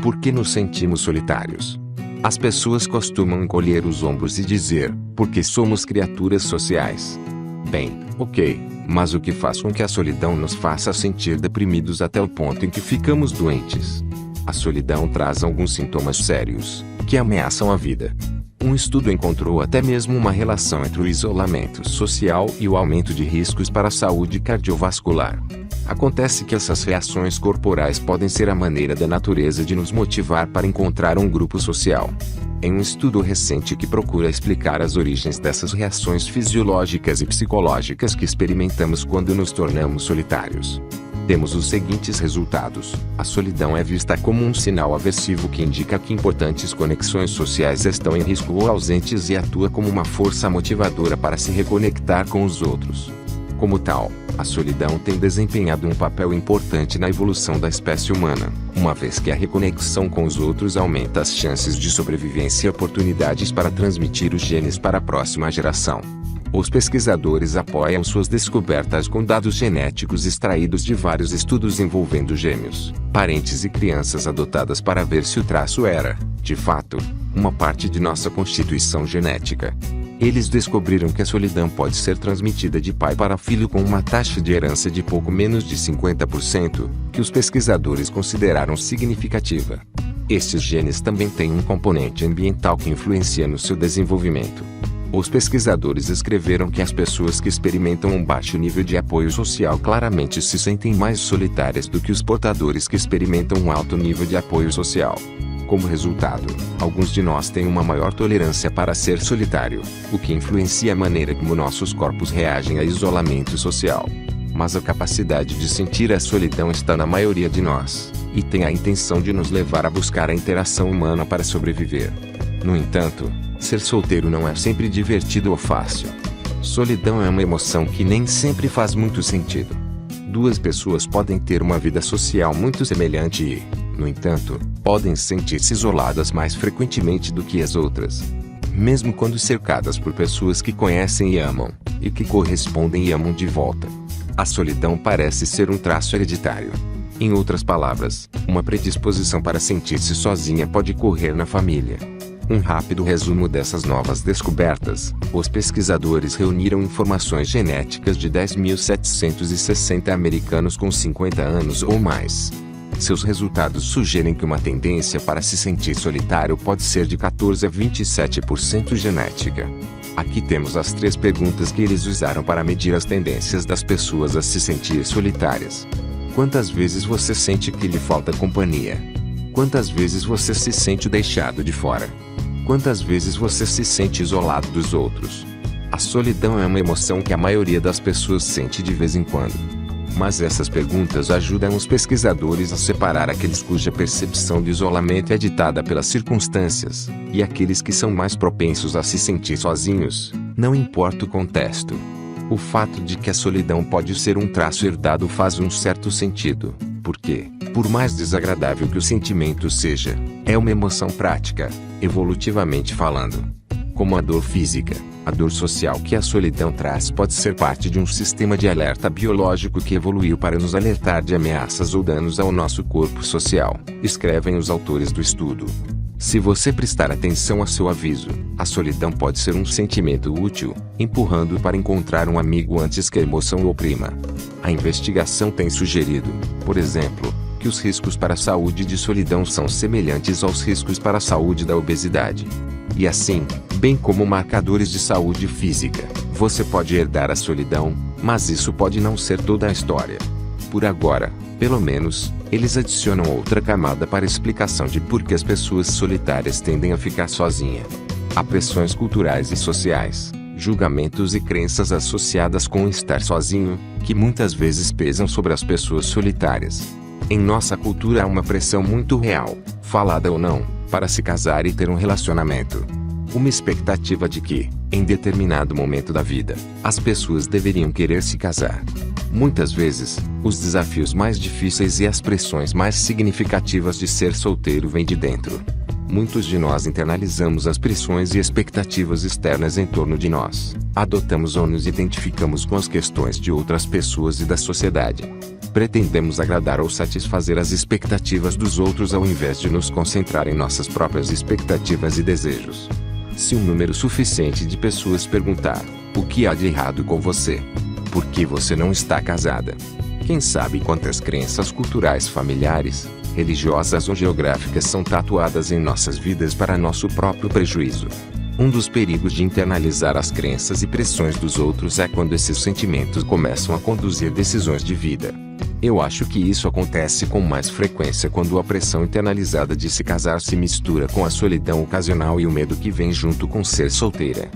Por que nos sentimos solitários? As pessoas costumam encolher os ombros e dizer, porque somos criaturas sociais. Bem, ok, mas o que faz com que a solidão nos faça sentir deprimidos até o ponto em que ficamos doentes? A solidão traz alguns sintomas sérios, que ameaçam a vida. Um estudo encontrou até mesmo uma relação entre o isolamento social e o aumento de riscos para a saúde cardiovascular. Acontece que essas reações corporais podem ser a maneira da natureza de nos motivar para encontrar um grupo social. Em um estudo recente que procura explicar as origens dessas reações fisiológicas e psicológicas que experimentamos quando nos tornamos solitários, temos os seguintes resultados. A solidão é vista como um sinal aversivo que indica que importantes conexões sociais estão em risco ou ausentes e atua como uma força motivadora para se reconectar com os outros. Como tal, a solidão tem desempenhado um papel importante na evolução da espécie humana, uma vez que a reconexão com os outros aumenta as chances de sobrevivência e oportunidades para transmitir os genes para a próxima geração. Os pesquisadores apoiam suas descobertas com dados genéticos extraídos de vários estudos envolvendo gêmeos, parentes e crianças adotadas para ver se o traço era, de fato, uma parte de nossa constituição genética. Eles descobriram que a solidão pode ser transmitida de pai para filho com uma taxa de herança de pouco menos de 50%, que os pesquisadores consideraram significativa. Estes genes também têm um componente ambiental que influencia no seu desenvolvimento. Os pesquisadores escreveram que as pessoas que experimentam um baixo nível de apoio social claramente se sentem mais solitárias do que os portadores que experimentam um alto nível de apoio social. Como resultado, alguns de nós têm uma maior tolerância para ser solitário, o que influencia a maneira como nossos corpos reagem a isolamento social. Mas a capacidade de sentir a solidão está na maioria de nós, e tem a intenção de nos levar a buscar a interação humana para sobreviver. No entanto, ser solteiro não é sempre divertido ou fácil. Solidão é uma emoção que nem sempre faz muito sentido. Duas pessoas podem ter uma vida social muito semelhante e, no entanto, podem sentir-se isoladas mais frequentemente do que as outras. Mesmo quando cercadas por pessoas que conhecem e amam, e que correspondem e amam de volta. A solidão parece ser um traço hereditário. Em outras palavras, uma predisposição para sentir-se sozinha pode ocorrer na família. Um rápido resumo dessas novas descobertas: os pesquisadores reuniram informações genéticas de 10.760 americanos com 50 anos ou mais. Seus resultados sugerem que uma tendência para se sentir solitário pode ser de 14 a 27% genética. Aqui temos as 3 perguntas que eles usaram para medir as tendências das pessoas a se sentir solitárias. Quantas vezes você sente que lhe falta companhia? Quantas vezes você se sente deixado de fora? Quantas vezes você se sente isolado dos outros? A solidão é uma emoção que a maioria das pessoas sente de vez em quando. Mas essas perguntas ajudam os pesquisadores a separar aqueles cuja percepção de isolamento é ditada pelas circunstâncias, e aqueles que são mais propensos a se sentir sozinhos, não importa o contexto. O fato de que a solidão pode ser um traço herdado faz um certo sentido, porque, por mais desagradável que o sentimento seja, é uma emoção prática, evolutivamente falando. Como a dor física, a dor social que a solidão traz pode ser parte de um sistema de alerta biológico que evoluiu para nos alertar de ameaças ou danos ao nosso corpo social, escrevem os autores do estudo. Se você prestar atenção a seu aviso, a solidão pode ser um sentimento útil, empurrando para encontrar um amigo antes que a emoção o oprima. A investigação tem sugerido, por exemplo, que os riscos para a saúde de solidão são semelhantes aos riscos para a saúde da obesidade. E assim, bem como marcadores de saúde física, você pode herdar a solidão, mas isso pode não ser toda a história. Por agora, pelo menos, eles adicionam outra camada para a explicação de por que as pessoas solitárias tendem a ficar sozinhas. Há pressões culturais e sociais, julgamentos e crenças associadas com estar sozinho, que muitas vezes pesam sobre as pessoas solitárias. Em nossa cultura há uma pressão muito real, falada ou não, para se casar e ter um relacionamento. Uma expectativa de que, em determinado momento da vida, as pessoas deveriam querer se casar. Muitas vezes, os desafios mais difíceis e as pressões mais significativas de ser solteiro vêm de dentro. Muitos de nós internalizamos as pressões e expectativas externas em torno de nós, adotamos ou nos identificamos com as questões de outras pessoas e da sociedade. Pretendemos agradar ou satisfazer as expectativas dos outros ao invés de nos concentrar em nossas próprias expectativas e desejos. Se um número suficiente de pessoas perguntar: o que há de errado com você? Por que você não está casada? Quem sabe quantas crenças culturais familiares, religiosas ou geográficas são tatuadas em nossas vidas para nosso próprio prejuízo. Um dos perigos de internalizar as crenças e pressões dos outros é quando esses sentimentos começam a conduzir decisões de vida. Eu acho que isso acontece com mais frequência quando a pressão internalizada de se casar se mistura com a solidão ocasional e o medo que vem junto com ser solteira.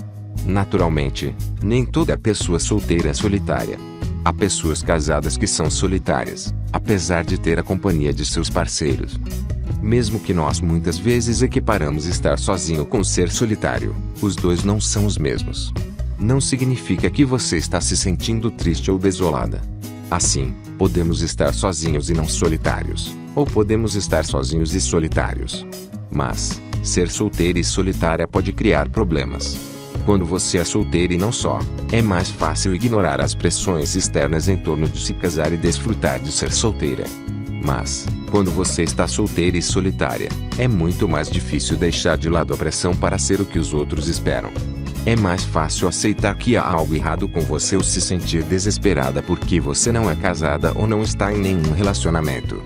Naturalmente, nem toda pessoa solteira é solitária. Há pessoas casadas que são solitárias, apesar de ter a companhia de seus parceiros. Mesmo que nós muitas vezes equiparamos estar sozinho com ser solitário, os dois não são os mesmos. Não significa que você está se sentindo triste ou desolada. Assim, podemos estar sozinhos e não solitários, ou podemos estar sozinhos e solitários. Mas, ser solteira e solitária pode criar problemas. Quando você é solteira e não só, é mais fácil ignorar as pressões externas em torno de se casar e desfrutar de ser solteira. Mas, quando você está solteira e solitária, é muito mais difícil deixar de lado a pressão para ser o que os outros esperam. É mais fácil aceitar que há algo errado com você ou se sentir desesperada porque você não é casada ou não está em nenhum relacionamento.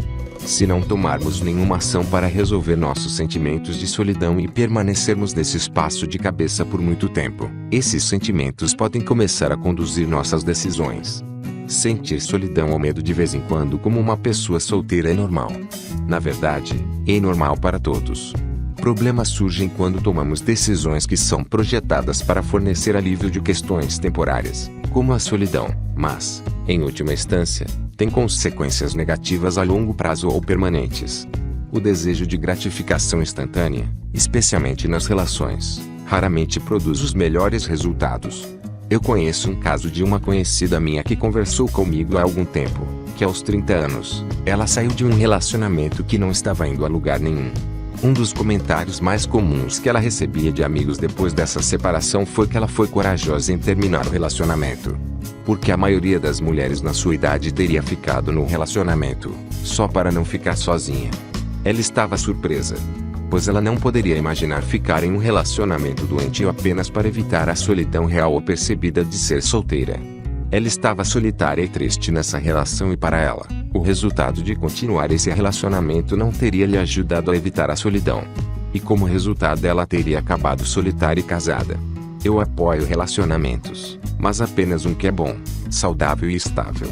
Se não tomarmos nenhuma ação para resolver nossos sentimentos de solidão e permanecermos nesse espaço de cabeça por muito tempo, esses sentimentos podem começar a conduzir nossas decisões. Sentir solidão ou medo de vez em quando como uma pessoa solteira é normal. Na verdade, é normal para todos. Problemas surgem quando tomamos decisões que são projetadas para fornecer alívio de questões temporárias, como a solidão, mas, em última instância, tem consequências negativas a longo prazo ou permanentes. O desejo de gratificação instantânea, especialmente nas relações, raramente produz os melhores resultados. Eu conheço um caso de uma conhecida minha que conversou comigo há algum tempo, que aos 30 anos, ela saiu de um relacionamento que não estava indo a lugar nenhum. Um dos comentários mais comuns que ela recebia de amigos depois dessa separação foi que ela foi corajosa em terminar o relacionamento. Porque a maioria das mulheres na sua idade teria ficado no relacionamento, só para não ficar sozinha. Ela estava surpresa, pois ela não poderia imaginar ficar em um relacionamento doentio apenas para evitar a solidão real ou percebida de ser solteira. Ela estava solitária e triste nessa relação e para ela, o resultado de continuar esse relacionamento não teria lhe ajudado a evitar a solidão. E como resultado ela teria acabado solitária e casada. Eu apoio relacionamentos, mas apenas um que é bom, saudável e estável.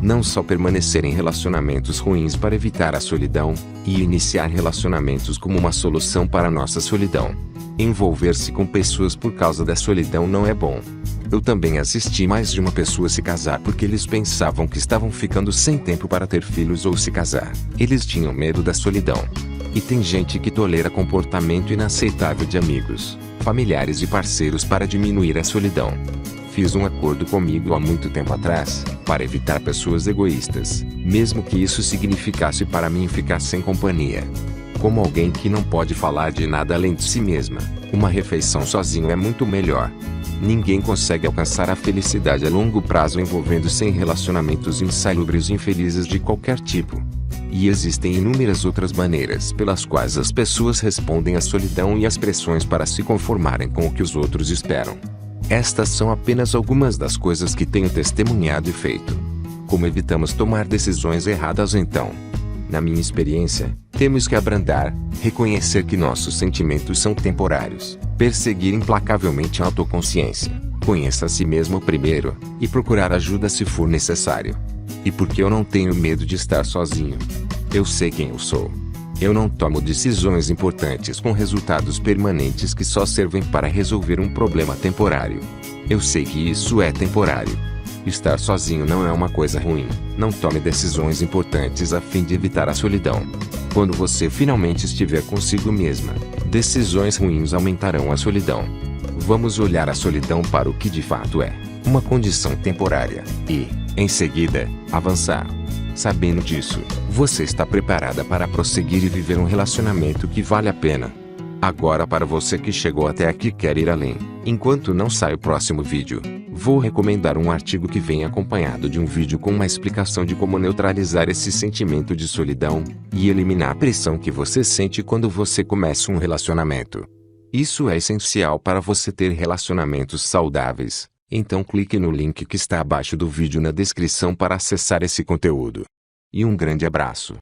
Não só permanecer em relacionamentos ruins para evitar a solidão, e iniciar relacionamentos como uma solução para nossa solidão. Envolver-se com pessoas por causa da solidão não é bom. Eu também assisti mais de uma pessoa se casar porque eles pensavam que estavam ficando sem tempo para ter filhos ou se casar. Eles tinham medo da solidão. E tem gente que tolera comportamento inaceitável de amigos, familiares e parceiros para diminuir a solidão. Fiz um acordo comigo há muito tempo atrás, para evitar pessoas egoístas, mesmo que isso significasse para mim ficar sem companhia. Como alguém que não pode falar de nada além de si mesma, uma refeição sozinho é muito melhor. Ninguém consegue alcançar a felicidade a longo prazo envolvendo-se em relacionamentos insalubres e infelizes de qualquer tipo. E existem inúmeras outras maneiras pelas quais as pessoas respondem à solidão e às pressões para se conformarem com o que os outros esperam. Estas são apenas algumas das coisas que tenho testemunhado e feito. Como evitamos tomar decisões erradas então? Na minha experiência, temos que abrandar, reconhecer que nossos sentimentos são temporários, perseguir implacavelmente a autoconsciência, conheça a si mesmo primeiro, e procurar ajuda se for necessário. E porque eu não tenho medo de estar sozinho. Eu sei quem eu sou. Eu não tomo decisões importantes com resultados permanentes que só servem para resolver um problema temporário. Eu sei que isso é temporário. Estar sozinho não é uma coisa ruim. Não tome decisões importantes a fim de evitar a solidão. Quando você finalmente estiver consigo mesma, decisões ruins aumentarão a solidão. Vamos olhar a solidão para o que de fato é, uma condição temporária, e, em seguida, avançar. Sabendo disso, você está preparada para prosseguir e viver um relacionamento que vale a pena. Agora para você que chegou até aqui e quer ir além, enquanto não sai o próximo vídeo, Vou recomendar um artigo que vem acompanhado de um vídeo com uma explicação de como neutralizar esse sentimento de solidão e eliminar a pressão que você sente quando você começa um relacionamento. Isso é essencial para você ter relacionamentos saudáveis, então clique no link que está abaixo do vídeo na descrição para acessar esse conteúdo. E um grande abraço.